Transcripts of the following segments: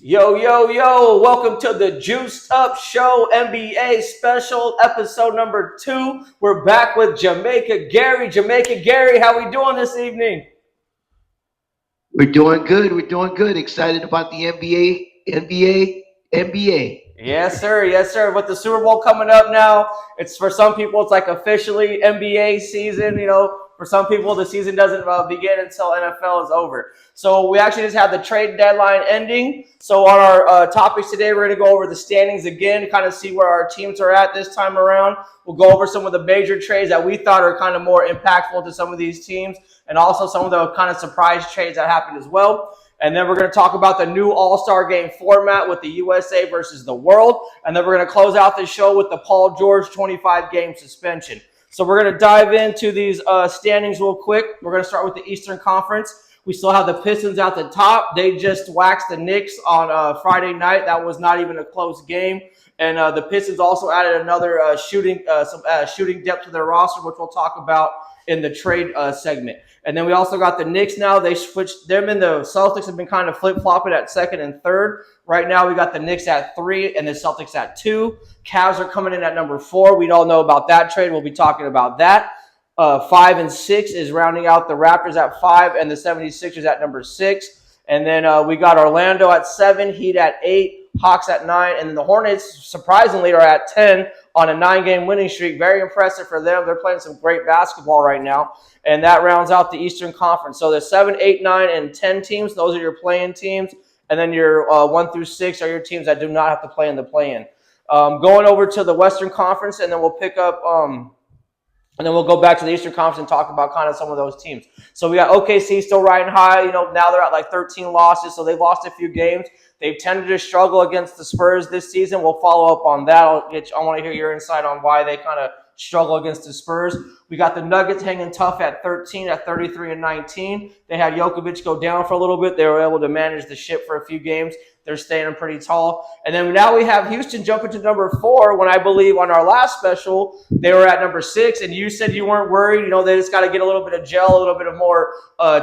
Yo, yo, yo, welcome to the Juiced Up Show NBA special episode number 2. We're back with Jamaica Gary. Jamaica Gary, how we doing this evening? We're doing good. We're doing good. Excited about the NBA. Yes, sir. Yes, sir. With the Super Bowl coming up now, it's for some people, it's like officially NBA season. For some people, the season doesn't begin until NFL is over. So we actually just had the trade deadline ending. So on our topics today, we're going to go over the standings again to kind of see where our teams are at this time around. We'll go over some of the major trades that we thought are kind of more impactful to some of these teams, and also some of the kind of surprise trades that happened as well. And then we're going to talk about the new All-Star Game format with the USA versus the world. And then we're going to close out the show with the Paul George 25-game suspension. So we're going to dive into these standings real quick. We're going to start with the Eastern Conference. We still have the Pistons at the top. They just waxed the Knicks on Friday night. That was not even a close game. And the Pistons also added another shooting depth to their roster, which we'll talk about in the trade segment. And then we also got the Knicks now. They switched them, and the Celtics have been kind of flip-flopping at second and third. Right now we got the Knicks at 3 and the Celtics at 2. Cavs are coming in at number 4. We all know about that trade. We'll be talking about that. 5 and 6 is rounding out the Raptors at 5 and the 76ers at number 6. And then we got Orlando at 7, Heat at 8, Hawks at 9, and then the Hornets, surprisingly, are at 10 on a 9-game winning streak. Very impressive for them. They're playing some great basketball right now, and that rounds out the Eastern Conference. So there's 7, 8, 9, and 10 teams. Those are your play-in teams, and then your 1 through 6 are your teams that do not have to play in the play-in. Going over to the Western Conference, and then we'll pick up and then we'll go back to the Eastern Conference and talk about kind of some of those teams. So we got OKC still riding high. Now they're at like 13 losses, so they've lost a few games. They've tended to struggle against the Spurs this season. We'll follow up on that. I want to hear your insight on why they kind of struggle against the Spurs. We got the Nuggets hanging tough at 13 at 33 and 19. They had Jokic go down for a little bit. They were able to manage the ship for a few games. They're staying pretty tall. And then now we have Houston jumping to number 4 when I believe on our last special, they were at number 6. And you said you weren't worried. They just got to get a little bit of gel, a little bit of more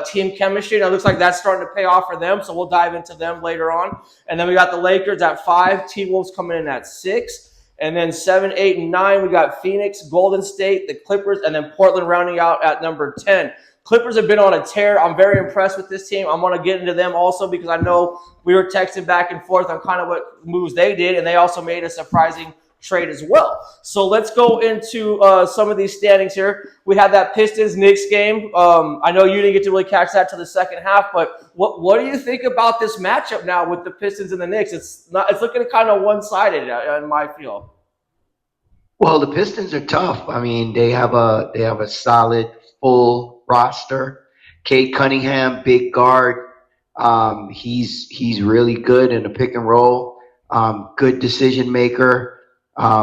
team chemistry. And it looks like that's starting to pay off for them. So we'll dive into them later on. And then we got the Lakers at 5. T-Wolves coming in at 6. And then 7, 8, and 9, we got Phoenix, Golden State, the Clippers, and then Portland rounding out at number 10. Clippers have been on a tear. I'm very impressed with this team. I want to get into them also because I know we were texting back and forth on kind of what moves they did, and they also made a surprising trade as well. So let's go into some of these standings here. We had that Pistons-Knicks game. I know you didn't get to really catch that till the second half, but what do you think about this matchup now with the Pistons and the Knicks? It's looking kind of one-sided in my feel. Well, the Pistons are tough. I mean, they have a solid full roster. Kate Cunningham, big guard. He's really good in the pick and roll. Good decision maker.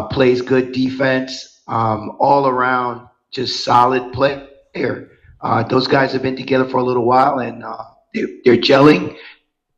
Plays good defense. All around, just solid player. Those guys have been together for a little while, and they're gelling.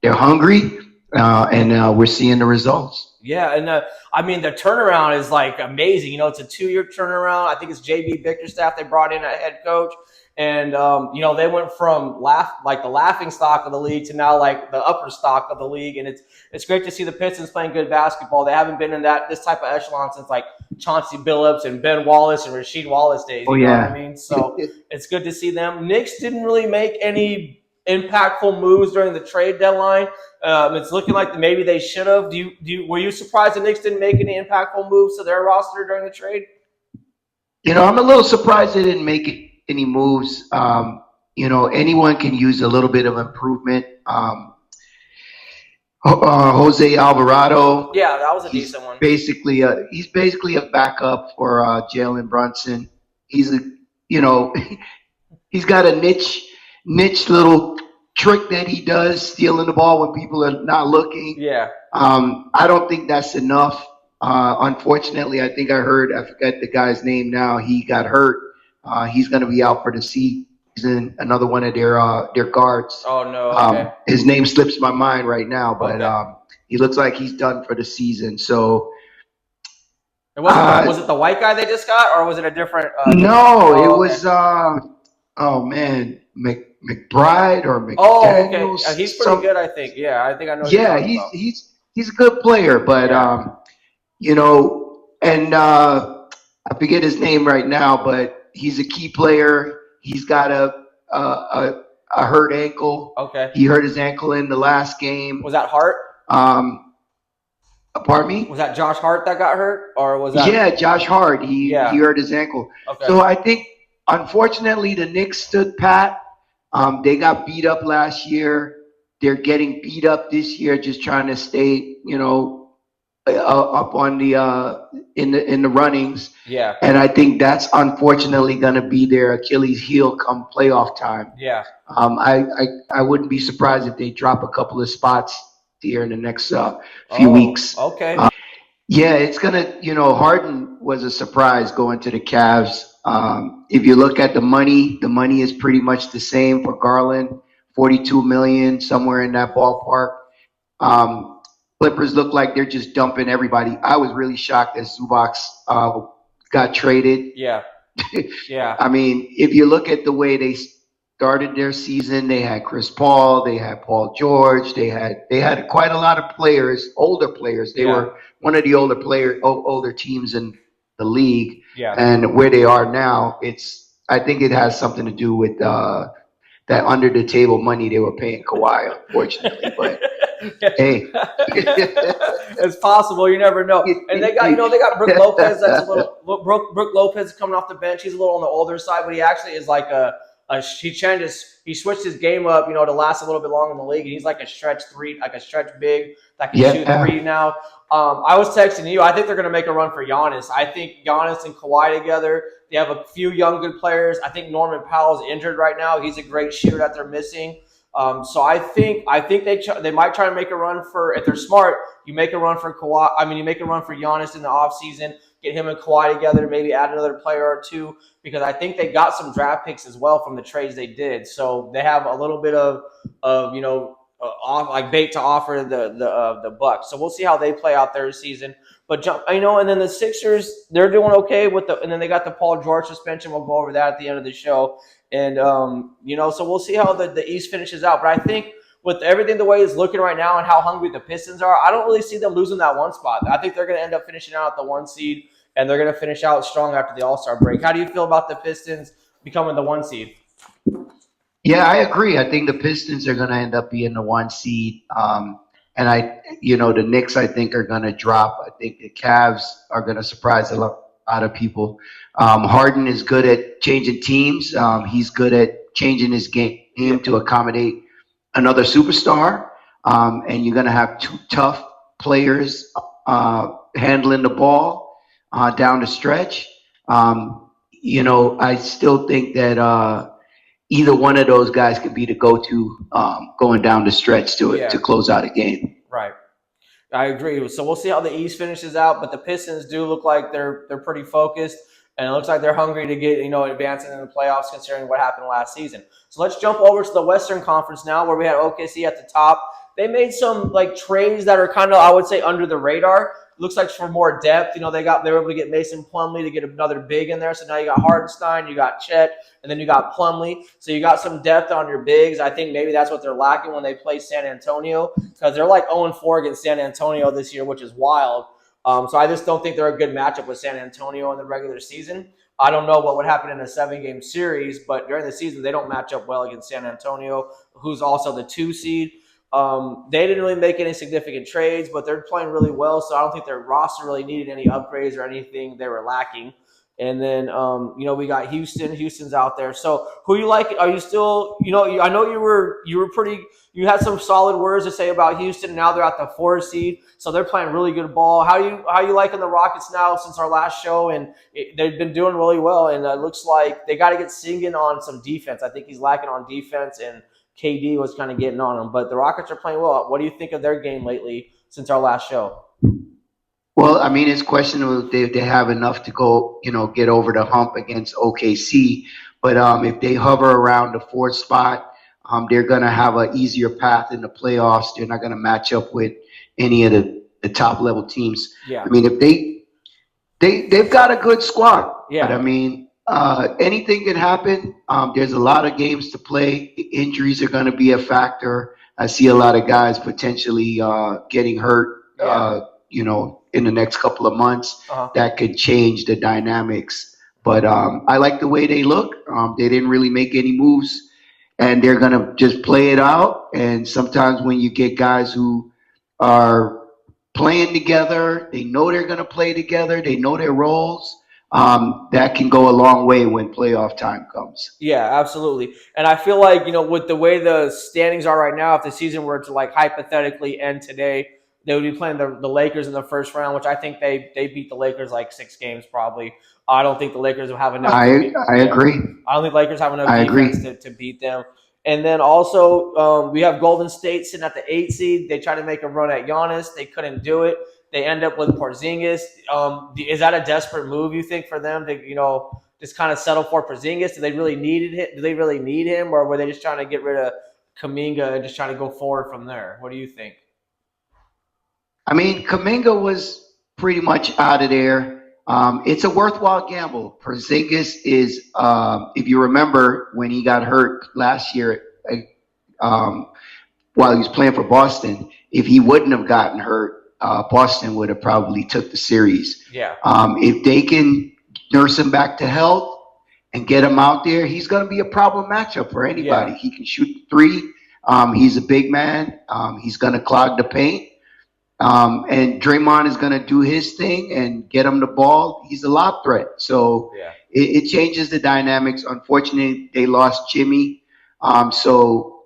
They're hungry, and we're seeing the results. Yeah, and I mean, the turnaround is like amazing. It's a 2-year turnaround. I think it's JB Bickerstaff they brought in a head coach. And, they went from the laughing stock of the league to now like the upper stock of the league. And it's great to see the Pistons playing good basketball. They haven't been in this type of echelon since like Chauncey Billups and Ben Wallace and Rasheed Wallace days. You know what I mean? So it's good to see them. Knicks didn't really make any impactful moves during the trade deadline. It's looking like maybe they should have. Were you surprised the Knicks didn't make any impactful moves to their roster during the trade? I'm a little surprised they didn't make any moves. Anyone can use a little bit of improvement. Jose Alvarado. Yeah, that was a decent one. He's basically a backup for Jalen Brunson. He's he's got a niche little trick that he does, stealing the ball when people are not looking. Yeah. I don't think that's enough. Unfortunately, I forget the guy's name now. He got hurt. He's going to be out for the season. Another one of their guards. Oh no. Okay. His name slips my mind right now, but he looks like he's done for the season. So. Was it the white guy they just got, or was it a different? No, it was. Oh man, McBride or Oh, okay. McDaniels. He's pretty good, I think. Yeah, I think I know what you're Yeah, talking about. he's a good player, but Yeah. and I forget his name right now, but he's a key player. He's got a hurt ankle. Okay. He hurt his ankle in the last game. Was that Hart? Um, Pardon Was me? that Josh Hart that got hurt, or was that? Yeah, Josh Hart. He Yeah. hurt his ankle. Okay. So I think, unfortunately, the Knicks stood pat. They got beat up last year. They're getting beat up this year, just trying to stay, up on the in the runnings. Yeah. And I think that's unfortunately going to be their Achilles heel come playoff time. Yeah. I wouldn't be surprised if they drop a couple of spots here in the next few weeks. Okay. Yeah, it's gonna. Harden was a surprise going to the Cavs. If you look at the money is pretty much the same for Garland, 42 million, somewhere in that ballpark. Um, Clippers look like they're just dumping everybody. I was really shocked that Zubac got traded. Yeah. Yeah. I mean, if you look at the way they started their season, they had Chris Paul, they had Paul George, they had quite a lot of players, older players. They were one of the older teams in the league. Yeah. And where they are now, I think it has something to do with that under the table money they were paying Kawhi, unfortunately. But hey, it's possible. You never know. And they got Brook Lopez. That's a little Brook Lopez coming off the bench. He's a little on the older side, but he actually is like he switched his game up, to last a little bit longer in the league. And he's like a stretch three, like a stretch big that can shoot three now. I was texting you. I think they're going to make a run for Giannis. I think Giannis and Kawhi together. They have a few young good players. I think Norman Powell's injured right now. He's a great shooter that they're missing. So I think they might try to make a run for, if they're smart, you make a run for Kawhi. I mean, you make a run for Giannis in the offseason, get him and Kawhi together, maybe add another player or two, because I think they got some draft picks as well from the trades they did. So they have a little bit of bait to offer the Bucks. So we'll see how they play out their season. But and then the Sixers, they're doing okay and then they got the Paul George suspension. We'll go over that at the end of the show. And so we'll see how the East finishes out. But I think with everything the way it's looking right now and how hungry the Pistons are, I don't really see them losing that one spot. I think they're going to end up finishing out at the 1 seed, and they're going to finish out strong after the All-Star break. How do you feel about the Pistons becoming the 1 seed? Yeah, I agree. I think the Pistons are going to end up being the 1 seed. And the Knicks, I think, are going to drop. I think the Cavs are going to surprise a lot of people. Harden is good at changing teams. He's good at changing his game to accommodate another superstar. And you're going to have two tough players handling the ball down the stretch. I still think that either one of those guys could be the go-to going down the stretch to close out a game. Right. I agree. So we'll see how the East finishes out, but the Pistons do look like they're pretty focused, and it looks like they're hungry to get advancing in the playoffs considering what happened last season. So let's jump over to the Western Conference now, where we had OKC at the top. They made some trades that are kind of, I would say, under the radar. Looks like for more depth, they were able to get Mason Plumlee to get another big in there. So now you got Hardenstein, you got Chet, and then you got Plumlee. So you got some depth on your bigs. I think maybe that's what they're lacking when they play San Antonio, because they're like 0-4 against San Antonio this year, which is wild. So I just don't think they're a good matchup with San Antonio in the regular season. I don't know what would happen in a 7-game series, but during the season, they don't match up well against San Antonio, who's also the 2 seed. They didn't really make any significant trades, but they're playing really well, so I don't think their roster really needed any upgrades or anything they were lacking. And then, we got Houston. Houston's out there. So who you like? Are you still, I know you had some solid words to say about Houston. Now they're at the 4 seed, so they're playing really good ball. How you liking the Rockets now since our last show? And they've been doing really well, and it looks like they got to get Singin on some defense. I think he's lacking on defense, and KD was kind of getting on him. But the Rockets are playing well. What do you think of their game lately since our last show? Well, I mean, it's questionable if they have enough to go, get over the hump against OKC. But if they hover around the 4th spot, they're going to have an easier path in the playoffs. They're not going to match up with any of the top level teams. Yeah. I mean, if they've got a good squad. Yeah. But I mean, anything can happen. There's a lot of games to play. Injuries are going to be a factor. I see a lot of guys potentially getting hurt. Yeah. In the next couple of months, Uh-huh. that could change the dynamics. But I like the way they look. They didn't really make any moves, and they're going to just play it out. And sometimes when you get guys who are playing together, they know they're going to play together, they know their roles. That can go a long way when playoff time comes. Yeah, absolutely. And I feel like, with the way the standings are right now, if the season were to like hypothetically end today, they would be playing the Lakers in the first round, which I think they beat the Lakers like 6 games probably. I don't think the Lakers will have enough. I agree. I don't think Lakers have enough I agree. defense to beat them. And then also we have Golden State sitting at the 8 seed. They tried to make a run at Giannis. They couldn't do it. They end up with Porzingis. Is that a desperate move, you think, for them to, just kind of settle for Porzingis? Do they really need it? Do they really need him, or were they just trying to get rid of Kuminga and just trying to go forward from there? What do you think? I mean, Kuminga was pretty much out of there. It's a worthwhile gamble. Porzingis is, if you remember when he got hurt last year, while he was playing for Boston, if he wouldn't have gotten hurt, Boston would have probably took the series. Yeah. If they can nurse him back to health and get him out there, he's going to be a problem matchup for anybody. Yeah. He can shoot three. He's a big man. He's going to clog the paint. And Draymond is going to do his thing and get him the ball. He's a lob threat. So Yeah. it changes the dynamics. Unfortunately, they lost Jimmy. So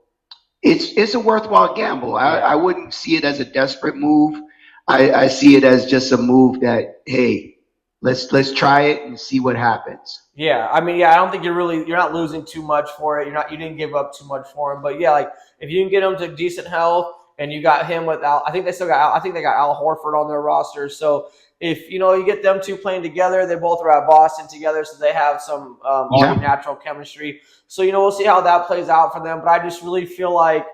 it's a worthwhile gamble. I wouldn't see it as a desperate move. I see it as just a move that, hey, let's try it and see what happens. Yeah, I mean, I don't think you're not losing too much for it. You didn't give up too much for him, but yeah, like if you can get him to decent health and you got him without, I think they got Al Horford on their roster. So if you get them two playing together, they both are at Boston together, so they have some already natural chemistry. So we'll see how that plays out for them. But I just really feel like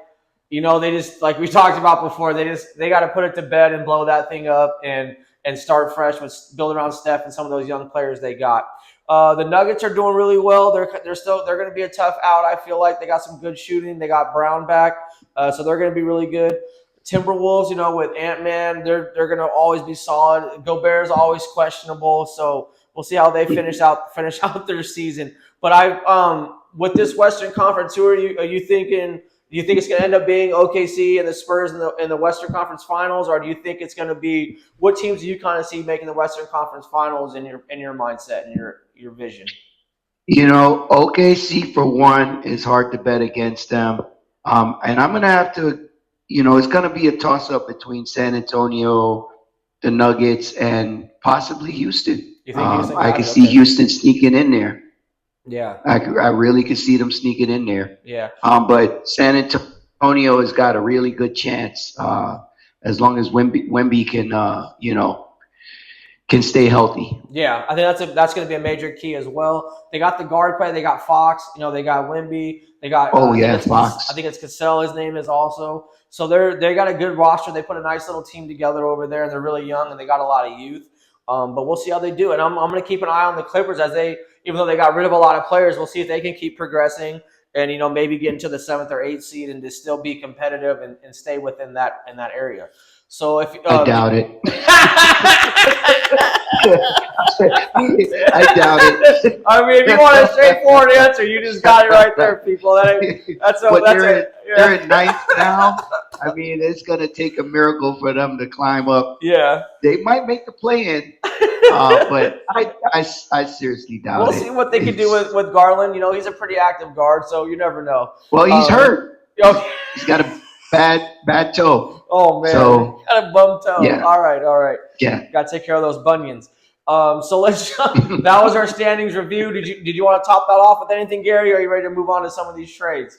they just, like we talked about before, they got to put it to bed and blow that thing up and start fresh with build around Steph and some of those young players they got. The Nuggets are doing really well. They're going to be a tough out. I feel like they got some good shooting. They got Brown back, so they're going to be really good. Timberwolves, with Ant-Man, they're going to always be solid. Gobert's always questionable, so we'll see how they finish out their season. But with this Western Conference, who are you thinking? Do you think it's going to end up being OKC and the Spurs in the Western Conference Finals, or do you think it's going to be what teams do you kind of see making the Western Conference Finals in your mindset and your vision? OKC for one is hard to bet against them, and I'm going to have to. It's going to be a toss-up between San Antonio, the Nuggets, and possibly Houston. You think Houston? I can see Houston sneaking in there. Yeah, I really could see them sneaking in there. Yeah. But San Antonio has got a really good chance as long as Wemby can stay healthy. Yeah, I think that's going to be a major key as well. They got the guard play. They got Fox. They got Wemby. They got Fox. I think it's Cassell. His name is also. So they got a good roster. They put a nice little team together over there, and they're really young and they got a lot of youth. But we'll see how they do. And I'm going to keep an eye on the Clippers even though they got rid of a lot of players, we'll see if they can keep progressing and maybe get into the 7th or 8th seed and just still be competitive and stay within that area. So if I doubt it. I doubt it. I mean, if you want a straightforward answer, you just got it right there, people. They're in 9th now. I mean, it's going to take a miracle for them to climb up. Yeah. They might make the play-in, but I seriously doubt it. We'll see what they can do with Garland. He's a pretty active guard, so you never know. Well, he's hurt. He's got a bad toe. Oh, man. So, got a bum toe. Yeah. All right. Yeah. Got to take care of those bunions. So that was our standings review. Did you want to top that off with anything, Gary, or are you ready to move on to some of these trades?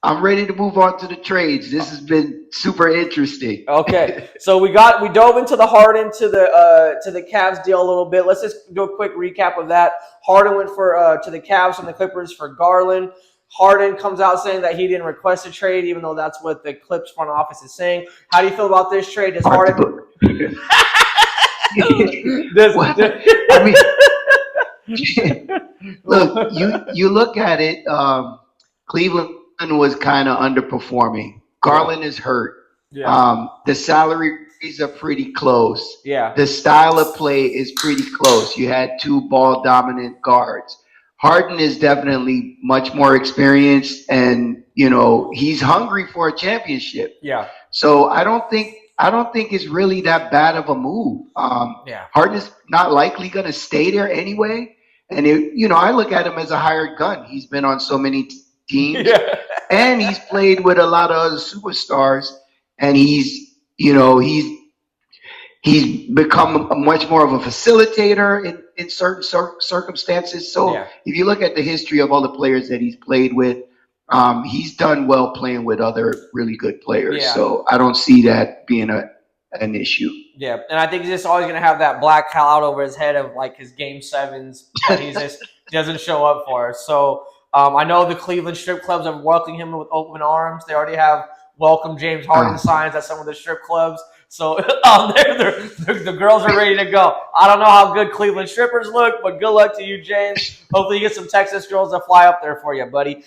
I'm ready to move on to the trades. This has been super interesting. Okay, so we dove into the Harden to the Cavs deal a little bit. Let's just do a quick recap of that. Harden went to the Cavs from the Clippers for Garland. Harden comes out saying that he didn't request a trade, even though that's what the Clips front office is saying. How do you feel about this trade? Does I mean, look, you look at it. Cleveland was kind of underperforming. Garland is hurt. Yeah. The salaries are pretty close. Yeah. The style of play is pretty close. You had two ball dominant guards. Harden is definitely much more experienced, and he's hungry for a championship. Yeah. So I don't think it's really that bad of a move. Yeah. Harden is not likely going to stay there anyway. And I look at him as a hired gun. He's been on so many teams, Yeah. and he's played with a lot of other superstars, and he's become much more of a facilitator in certain circumstances. So Yeah. if you look at the history of all the players that he's played with, he's done well playing with other really good players. Yeah. So I don't see that being an issue. Yeah, and I think he's just always going to have that black cloud over his head of like his game sevens that he just doesn't show up for. So I know the Cleveland strip clubs are welcoming him with open arms. They already have welcome James Harden signs at some of the strip clubs. So the girls are ready to go. I don't know how good Cleveland strippers look, but good luck to you, James. Hopefully you get some Texas girls to fly up there for you, buddy.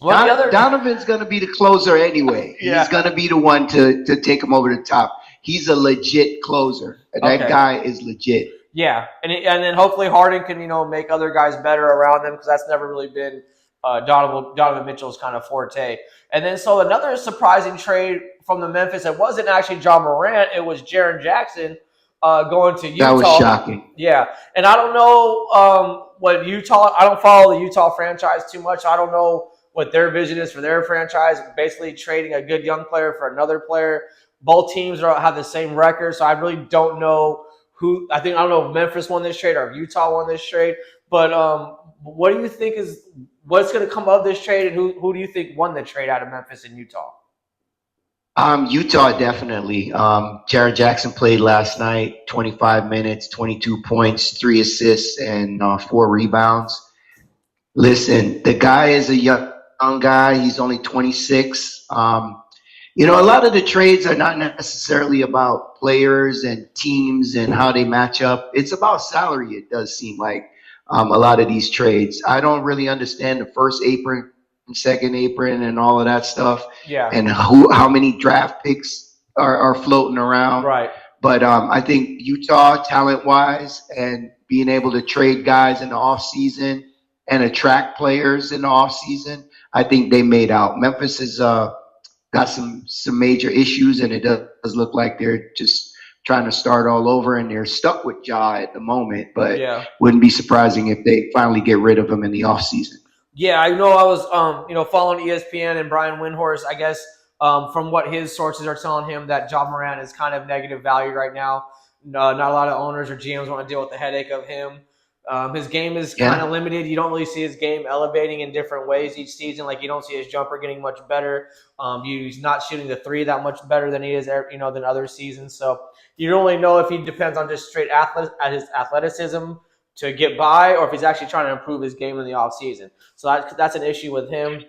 Donovan's going to be the closer anyway. Yeah. He's going to be the one to take him over the top. He's a legit closer. That guy is legit. Yeah, and then hopefully Harden can make other guys better around them, because that's never really been Donovan Mitchell's kind of forte. And then so another surprising trade from the Memphis, it wasn't actually John Morant, it was Jaren Jackson going to Utah. That was shocking. Yeah, and I don't know what Utah. I don't follow the Utah franchise too much. I don't know what their vision is for their franchise. Basically, trading a good young player for another player. Both teams have the same record, so I really don't know who. I don't know if Memphis won this trade or if Utah won this trade. But what do you think is what's going to come of this trade, and who do you think won the trade out of Memphis and Utah? Utah definitely. Jaren Jackson played last night, 25 minutes, 22 points, 3 assists, and 4 rebounds. Listen, the guy is a young guy. He's only 26. A lot of the trades are not necessarily about players and teams and how they match up. It's about salary, it does seem like, a lot of these trades. I don't really understand the first apron, second apron, and all of that stuff. Yeah. And how many draft picks are floating around. Right. But I think Utah, talent-wise, and being able to trade guys in the offseason and attract players in the offseason, I think they made out. Memphis has got some major issues, and it does look like they're just trying to start all over, and they're stuck with Ja at the moment. But wouldn't be surprising if they finally get rid of him in the offseason. Yeah, I know. I was following ESPN and Brian Windhorst. I guess from what his sources are telling him, that Ja Morant is kind of negative value right now. Not a lot of owners or GMs want to deal with the headache of him. His game is kind of limited. You don't really see his game elevating in different ways each season. Like, you don't see his jumper getting much better. He's not shooting the three that much better than he is, than other seasons. So you don't really know if he depends on just straight his athleticism to get by, or if he's actually trying to improve his game in the offseason. So that's an issue with him.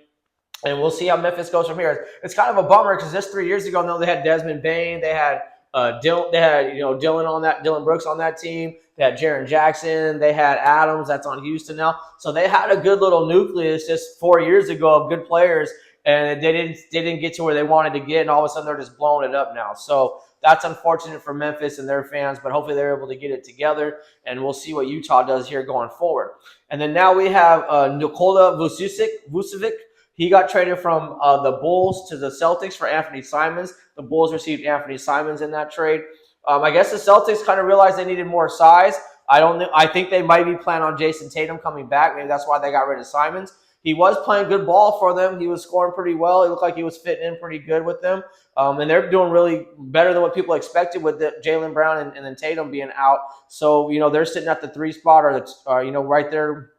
And we'll see how Memphis goes from here. It's kind of a bummer, because just 3 years ago, they had Desmond Bane, they had Dylan Brooks on that team. They had Jaren Jackson. They had Adams, that's on Houston now. So they had a good little nucleus just 4 years ago of good players, and they didn't get to where they wanted to get, and all of a sudden they're just blowing it up now. So that's unfortunate for Memphis and their fans, but hopefully they're able to get it together, and we'll see what Utah does here going forward. And then now we have Nikola Vucevic. He got traded from the Bulls to the Celtics for Anthony Simons. The Bulls received Anthony Simons in that trade. I guess the Celtics kind of realized they needed more size. I think they might be planning on Jason Tatum coming back. Maybe that's why they got rid of Simons. He was playing good ball for them. He was scoring pretty well. He looked like he was fitting in pretty good with them. And they're doing really better than what people expected with Jaylen Brown and then Tatum being out. So, they're sitting at the 3 spot or right there.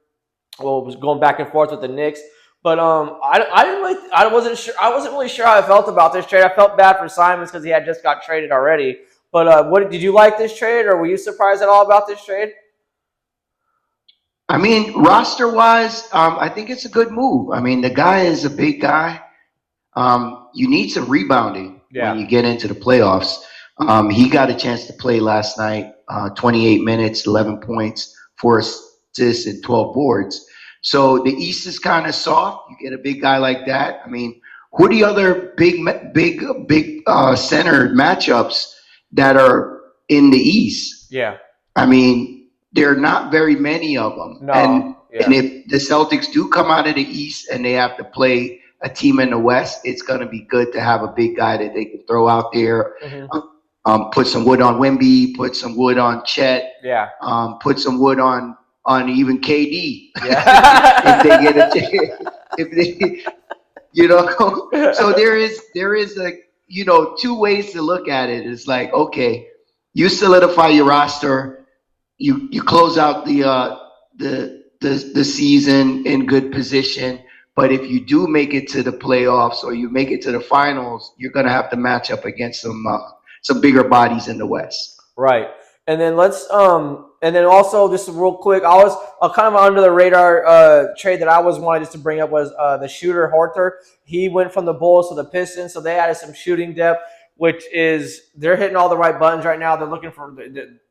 Well, it was going back and forth with the Knicks. But I wasn't really sure how I felt about this trade. I felt bad for Simons because he had just got traded already. But did you like this trade, or were you surprised at all about this trade? I mean, roster-wise, I think it's a good move. I mean, the guy is a big guy. You need some rebounding when you get into the playoffs. He got a chance to play last night. 28 minutes, 11 points, 4 assists, and 12 boards. So the East is kind of soft. You get a big guy like that. I mean, who are the other big center matchups that are in the East? Yeah. I mean, there are not very many of them. No. And if the Celtics do come out of the East and they have to play a team in the West, it's going to be good to have a big guy that they can throw out there. Put some wood on Wemby, put some wood on Chet, put some wood on even KD. Yeah. If they get a chance, if they, so there is a, two ways to look at it. It's like, okay, you solidify your roster, you close out the season in good position. But if you do make it to the playoffs or you make it to the finals, you're going to have to match up against some bigger bodies in the West. Right. And then and then also just real quick, I was kind of under the radar trade that I wanted just to bring up was the shooter Horter. He went from the Bulls to the Pistons, so they added some shooting depth, which is they're hitting all the right buttons right now. They're looking for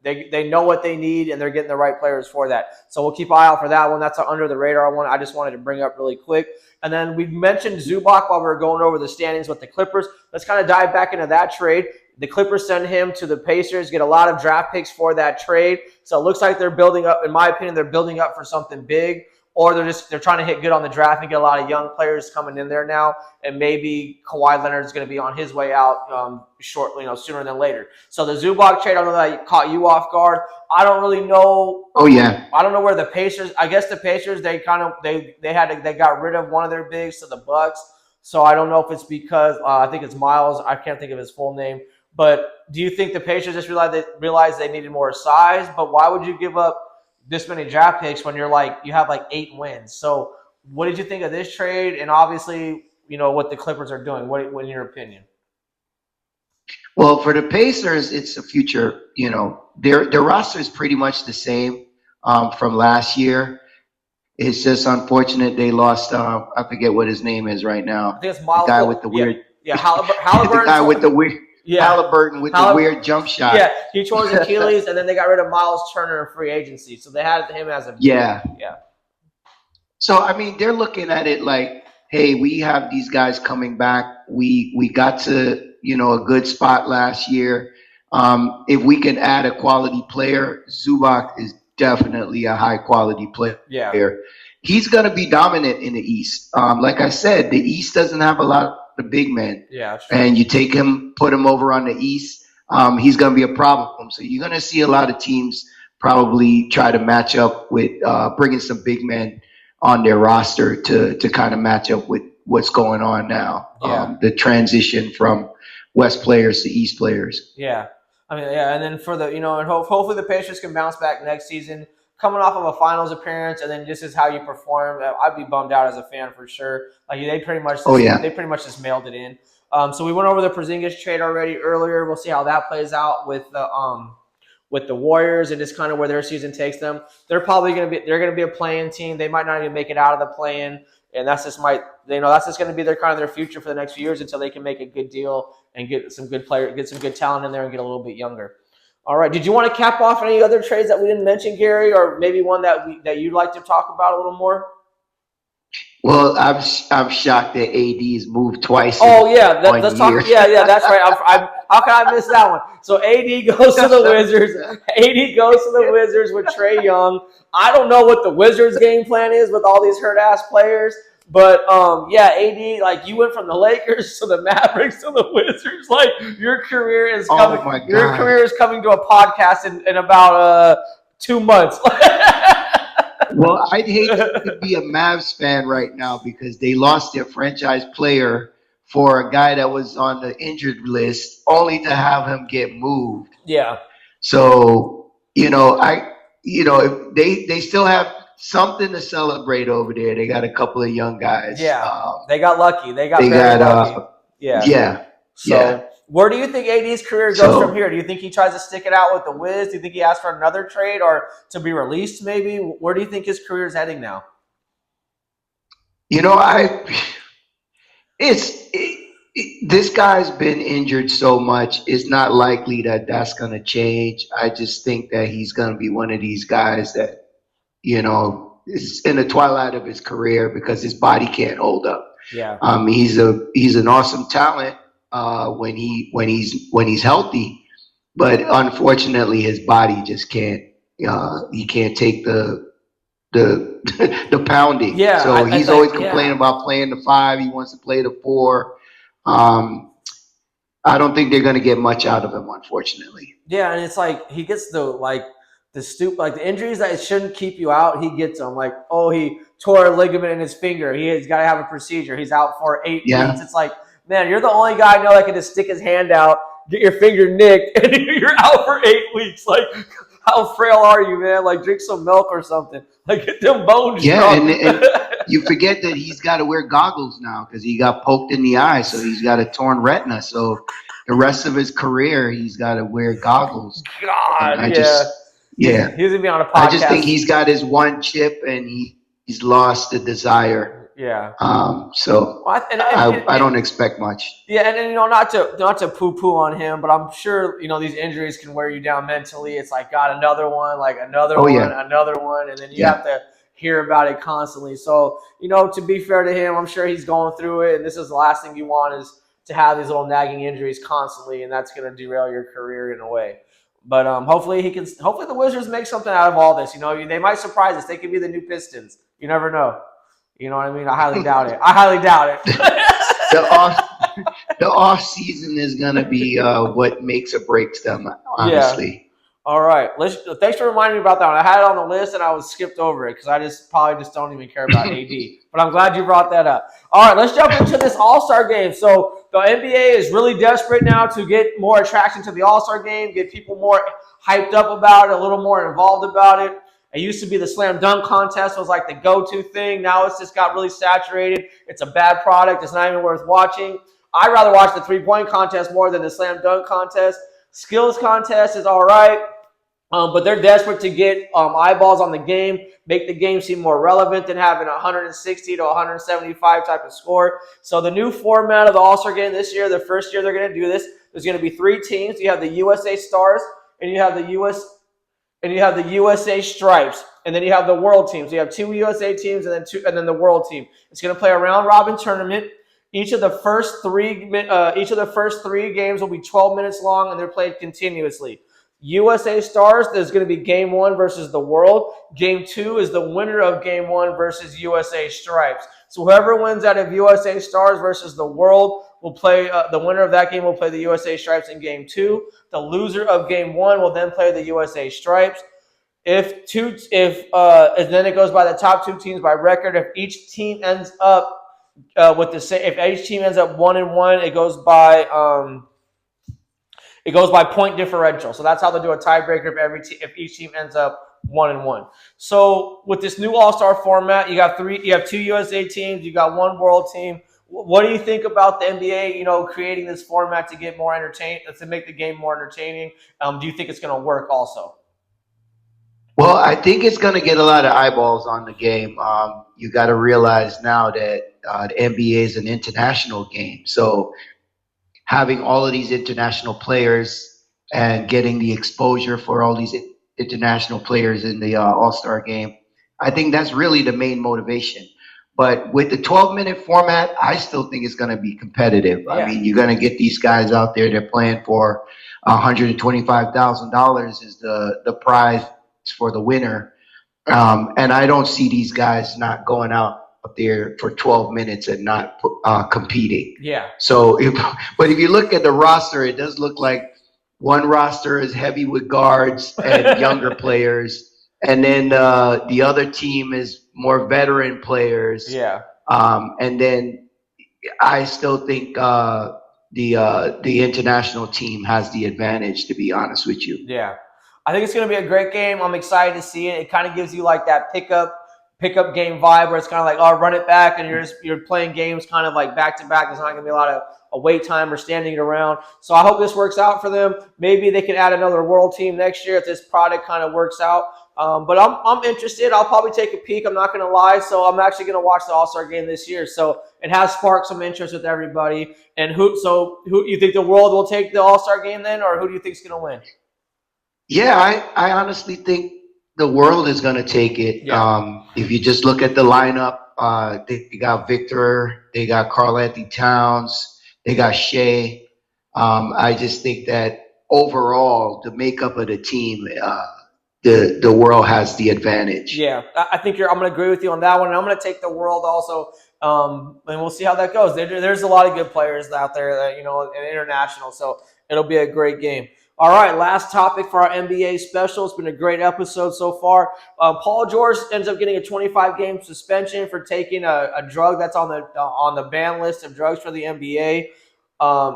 they know what they need and they're getting the right players for that. So we'll keep an eye out for that one. That's an under the radar one. I just wanted to bring up really quick. And then we mentioned Zubac while we were going over the standings with the Clippers. Let's kind of dive back into that trade. The Clippers send him to the Pacers, get a lot of draft picks for that trade. So it looks like they're building up, in my opinion, they're building up for something big, or they're trying to hit good on the draft and get a lot of young players coming in there now. And maybe Kawhi Leonard is going to be on his way out shortly, sooner than later. So the Zubac trade, I don't know that caught you off guard. I don't really know. Oh yeah. I don't know where the Pacers. I guess the Pacers they got rid of one of their bigs to the Bucks. So I don't know if it's because I think it's Miles. I can't think of his full name. But do you think the Pacers just realized they needed more size? But why would you give up this many draft picks when you have 8 wins? So what did you think of this trade? And obviously, what the Clippers are doing. What in your opinion? Well, for the Pacers, it's a future. Their roster is pretty much the same from last year. It's just unfortunate they lost. I forget what his name is right now. I think it's Miles. The guy with the weird. Yeah, Halliburton. The guy with the weird. Yeah. Halliburton with the weird jump shot. Yeah, he tore his Achilles, and then they got rid of Miles Turner in free agency. So they had him as a yeah. So I mean, they're looking at it like, hey, we have these guys coming back. We got to a good spot last year. If we can add a quality player, Zubac is definitely a high quality player. Yeah. He's going to be dominant in the East. Like I said, the East doesn't have a lot of the big men. Yeah, sure. And you take him, put him over on the East, he's going to be a problem. So you're going to see a lot of teams probably try to match up with bringing some big men on their roster to kind of match up with what's going on now. Yeah. The transition from West players to East players. Yeah. I mean, yeah, and then for the, and hopefully the Pacers can bounce back next season, coming off of a finals appearance, and then this is how you perform. I'd be bummed out as a fan for sure. They pretty much just mailed it in. So we went over the Porzingis trade already earlier. We'll see how that plays out with the Warriors and just kind of where their season takes them. They're probably going to be a play-in team. They might not even make it out of the play-in, and that's just going to be their future for the next few years until they can make a good deal and get some good talent in there and get a little bit younger. All right. Did you want to cap off any other trades that we didn't mention, Gary, or maybe one that you'd like to talk about a little more? Well, I'm shocked that AD's moved twice. Oh yeah, let's talk. Yeah, that's right. How can I miss that one? So AD goes to the Wizards. AD goes to the Wizards with Trae Young. I don't know what the Wizards' game plan is with all these hurt ass players. But AD, you went from the Lakers to the Mavericks to the Wizards. Your career is coming. Oh my God. Your career is coming to a podcast in about 2 months. Well, I'd hate to be a Mavs fan right now because they lost their franchise player for a guy that was on the injured list, only to have him get moved. Yeah. So if they still have something to celebrate over there. They got a couple of young guys. Yeah, they got lucky. They got lucky. Yeah. So where do you think AD's career goes from here? Do you think he tries to stick it out with the Wiz? Do you think he asks for another trade or to be released maybe? Where do you think his career is heading now? This guy's been injured so much. It's not likely that that's going to change. I just think that he's going to be one of these guys that, is in the twilight of his career because his body can't hold up. Yeah. He's an awesome talent when he's healthy, but unfortunately his body just can't. He can't take the the pounding. Yeah, So I he's think, always yeah. complaining about playing the 5. He wants to play the 4. Um, I don't think they're going to get much out of him, unfortunately. Yeah, and it's like he gets the injuries that shouldn't keep you out, he gets them. Like, oh, he tore a ligament in his finger. He's got to have a procedure. He's out for 8 weeks. Yeah. It's like, man, you're the only guy I know that can just stick his hand out, get your finger nicked, and you're out for 8 weeks. Like, how frail are you, man? Like, drink some milk or something. Like, get them bones Yeah, strong. and you forget that he's got to wear goggles now because he got poked in the eye, so he's got a torn retina. So the rest of his career, he's got to wear goggles. And God, I yeah. just, yeah, He's gonna be on a I just think podcast. he's got his one chip and he's lost the desire. Yeah. So Well, I don't expect much. yeah, and not to poo poo on him, but I'm sure these injuries can wear you down mentally. It's like got another one, like another Oh one, yeah, another one, and then you yeah. have to hear about it constantly. So to be fair to him, I'm sure he's going through it, and this is the last thing you want is to have these little nagging injuries constantly, and that's going to derail your career in a way. But hopefully hopefully the Wizards make something out of all this. They might surprise us. They could be the new Pistons. You never know. You know what I mean? I highly doubt it. I highly doubt the it. off the off season is gonna be what makes or breaks them. Yeah. Honestly. All right. Thanks for reminding me about that one. I had it on the list and I was skipped over it because I probably don't even care about AD. But I'm glad you brought that up. All right, let's jump into this All-Star game. So the NBA is really desperate now to get more attraction to the All-Star game, get people more hyped up about it, a little more involved about it. It used to be the slam dunk contest was like the go-to thing. Now it's just got really saturated. It's a bad product. It's not even worth watching. I'd rather watch the three-point contest more than the slam dunk contest. Skills contest is all right. But they're desperate to get eyeballs on the game, make the game seem more relevant than having 160 to 175 type of score. So the new format of the All-Star game this year, the first year they're going to do this, there's going to be 3 teams. You have the USA Stars, and you have the USA Stripes, and then you have the World teams. So you have 2 USA teams and then the World team. It's going to play a round-robin tournament. Each of the first three games will be 12 minutes long, and they're played continuously. USA Stars, there's going to be Game 1 versus the World. Game 2 is the winner of Game 1 versus USA Stripes. So whoever wins out of USA Stars versus the World will play, the winner of that game will play the USA Stripes in Game 2. The loser of Game 1 will then play the USA Stripes. And then it goes by the top 2 teams by record. If each team ends up if each team ends up 1-1, it goes by point differential. So that's how they do a tiebreaker if each team ends up 1-1. So with this new All-Star format, you have 2 USA teams, you got 1 World team. What do you think about the NBA, creating this format to get more to make the game more entertaining? Do you think it's going to work also? Well, I think it's going to get a lot of eyeballs on the game. You got to realize now that the NBA is an international game. So having all of these international players and getting the exposure for all these international players in the All-Star game, I think that's really the main motivation. But with the 12-minute format, I still think it's going to be competitive. Yeah. I mean, you're going to get these guys out there. They're playing for $125,000 is the prize for the winner. And I don't see these guys not going out there for 12 minutes and not competing. Yeah. So, but if you look at the roster, it does look like one roster is heavy with guards and younger players, and then the other team is more veteran players. Yeah. And then I still think the international team has the advantage, to be honest with you. Yeah. I think it's going to be a great game. I'm excited to see it. It kind of gives you like that pickup game vibe where it's kind of like, oh, run it back, and you're playing games kind of like back to back. There's not going to be a a wait time or standing around. So I hope this works out for them. Maybe they can add another world team next year if this product kind of works out. But I'm interested. I'll probably take a peek. I'm not going to lie. So I'm actually going to watch the All-Star game this year. So it has sparked some interest with everybody. And who you think the world will take the All-Star game then, or who do you think is going to win? Yeah, I honestly think the world is going to take it. Yeah. If you just look at the lineup, they got Victor, they got Karl Anthony Towns, they got Shea. I just think that overall, the makeup of the team, the world has the advantage. Yeah, I think I'm going to agree with you on that one. And I'm going to take the world also, and we'll see how that goes. There's a lot of good players out there, that, international. So it'll be a great game. All right, last topic for our NBA special. It's been a great episode so far. Paul George ends up getting a 25-game suspension for taking a drug that's on the ban list of drugs for the NBA.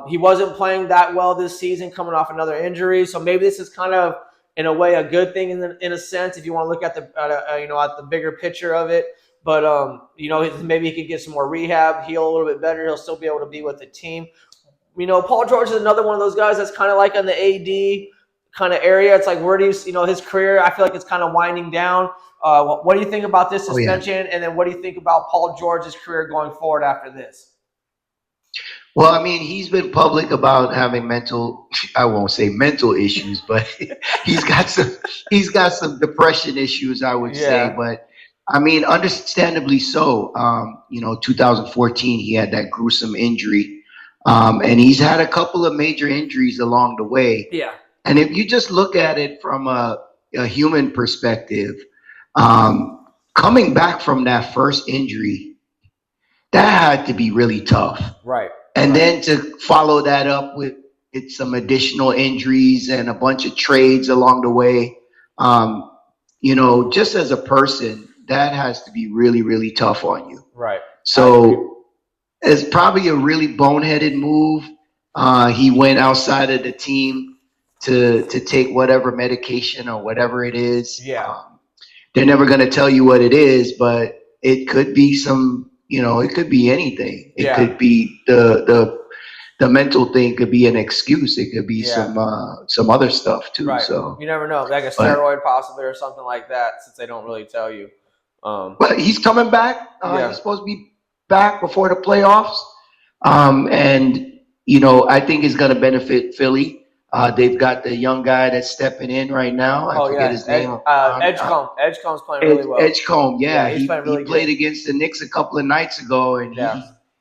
He wasn't playing that well this season, coming off another injury. So maybe this is kind of, in a way, a good thing in a sense, if you want to look at the bigger picture of it. But maybe he could get some more rehab, heal a little bit better. He'll still be able to be with the team. Paul George is another one of those guys that's kind of like on the AD kind of area. It's like, where do you, his career, I feel like it's kind of winding down. What do you think about this suspension? Oh, yeah. And then what do you think about Paul George's career going forward after this? Well, I mean, he's been public about having I won't say mental issues, but he's got some depression issues, I would say. But I mean, understandably so. 2014, he had that gruesome injury. And he's had a couple of major injuries along the way. Yeah. And if you just look at it from a human perspective, coming back from that first injury, that had to be really tough. Right. And then to follow that up with some additional injuries and a bunch of trades along the way, just as a person, that has to be really, really tough on you. Right. So it's probably a really boneheaded move. He went outside of the team to take whatever medication or whatever it is. Yeah. They're never going to tell you what it is, but it could be it could be anything. It could be the mental thing could be an excuse. It could be some other stuff too. Right. So you never know, like a steroid possibly or something like that, since they don't really tell you. But he's coming back. He's supposed to be back before the playoffs. And I think it's going to benefit Philly. They've got the young guy that's stepping in right now. I forget his name. Edgecombe. Edgecombe's playing really well. Edgecombe, he played against the Knicks a couple of nights ago, and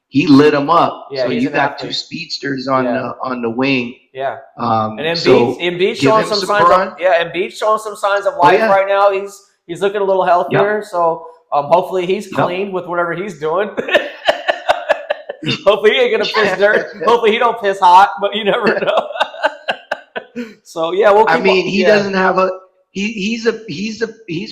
he lit them up. Yeah, so you got two speedsters on the wing. Yeah. And Embiid's showing some signs. Embiid's showing some signs of life right now. He's looking a little healthier. Yep. So hopefully he's clean with whatever he's doing. Hopefully he ain't gonna piss dirt. Hopefully he don't piss hot, but you never know. So we'll keep he doesn't have a he's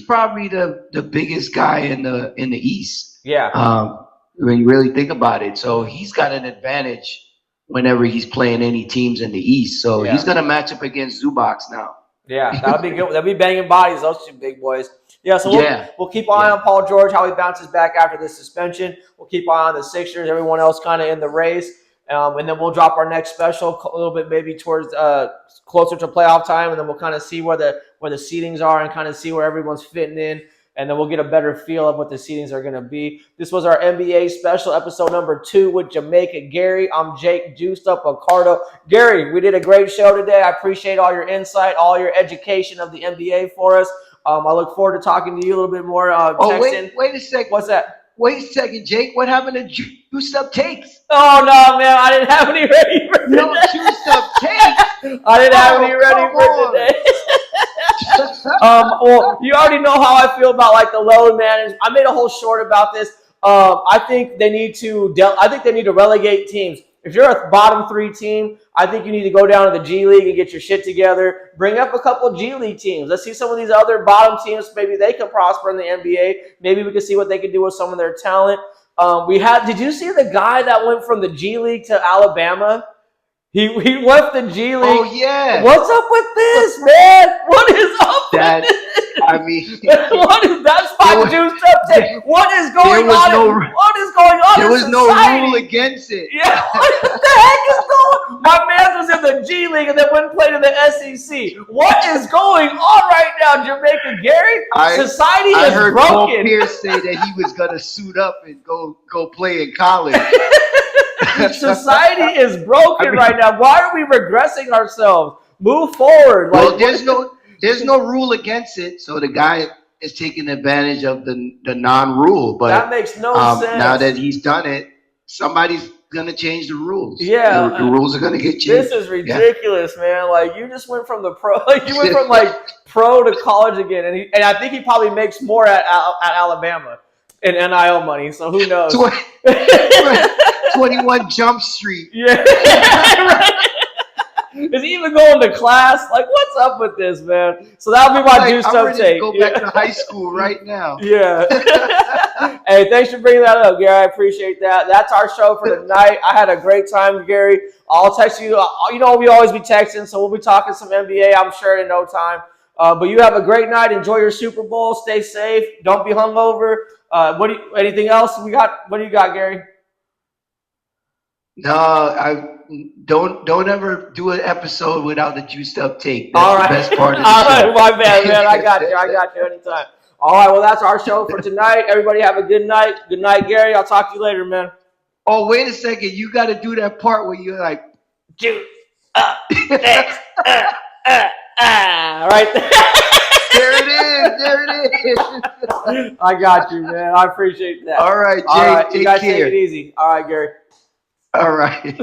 probably the biggest guy in the East. Yeah. When you really think about it. So he's got an advantage whenever he's playing any teams in the East. So he's gonna match up against Zubac now. Yeah, that'll be good. They'll be banging bodies, those two big boys. Yeah, so we'll keep an eye on Paul George, how he bounces back after this suspension. We'll keep an eye on the Sixers, everyone else kind of in the race. And then we'll drop our next special a little bit maybe towards closer to playoff time, and then we'll kind of see where the seedings are and kind of see where everyone's fitting in. And then we'll get a better feel of what the seedings are going to be. This was our NBA special, episode number 2 with Jamaica Gary. I'm Jake, juiced up Accardo. Gary, we did a great show today. I appreciate all your insight, all your education of the NBA for us. I look forward to talking to you a little bit more. Wait a second. What's that? Wait a second, Jake. What happened to juiced up takes? Oh, no, man. I didn't have any ready for today. No juiced up takes? I didn't have any ready for today. Well, you already know how I feel about like the load management. I made a whole short about this. I think they need to relegate teams. If you're a bottom 3 team, I think you need to go down to the G League and get your shit together. Bring up a couple of G League teams. Let's see some of these other bottom teams. Maybe they can prosper in the NBA. Maybe we can see what they can do with some of their talent. Did you see the guy that went from the G League to Alabama? He left the G League. Oh, yeah. What's up with this, man? What is up with this? I mean, that's 5 juiced up take. What is going on? What is going on There in was society? no rule against it. Yeah, what the heck is going? My man was in the G League and then went and played in the SEC. What is going on right now, Jamaica Gary? Society is heard broken. Paul Pierce say that he was gonna suit up and go play in college. Society is broken right now. Why are we regressing ourselves? Move forward. Well, there's no rule against it, so the guy is taking advantage of the non-rule. But that makes no sense. Now that he's done it, somebody's gonna change the rules. Yeah, the rules are gonna get changed. This is ridiculous, man. Like you just went from the pro, you went from like pro to college again, and I think he probably makes more at Alabama in NIL money. So who knows? 21 Jump Street. Yeah. Right. Is he even going to class? Like, what's up with this, man? So that'll be my juiced up take. Go back to high school right now. Yeah. Hey, thanks for bringing that up, Gary. I appreciate that. That's our show for tonight. I had a great time, Gary. I'll text you. You know, we always be texting, so we'll be talking some NBA, I'm sure, in no time. But you have a great night. Enjoy your Super Bowl. Stay safe. Don't be hungover. Anything else we got? What do you got, Gary? No, I don't ever do an episode without the juiced up take. That's the best part of the show. All right, my bad, man. I got you anytime. All right, well, that's our show for tonight. Everybody have a good night. Good night, Gary. I'll talk to you later, man. Oh, wait a second. You got to do that part where you're like, juice up, next, right there. There it is. I got you, man. I appreciate that. All right, Jay. Take you guys care. take it easy. All right, Gary. All right.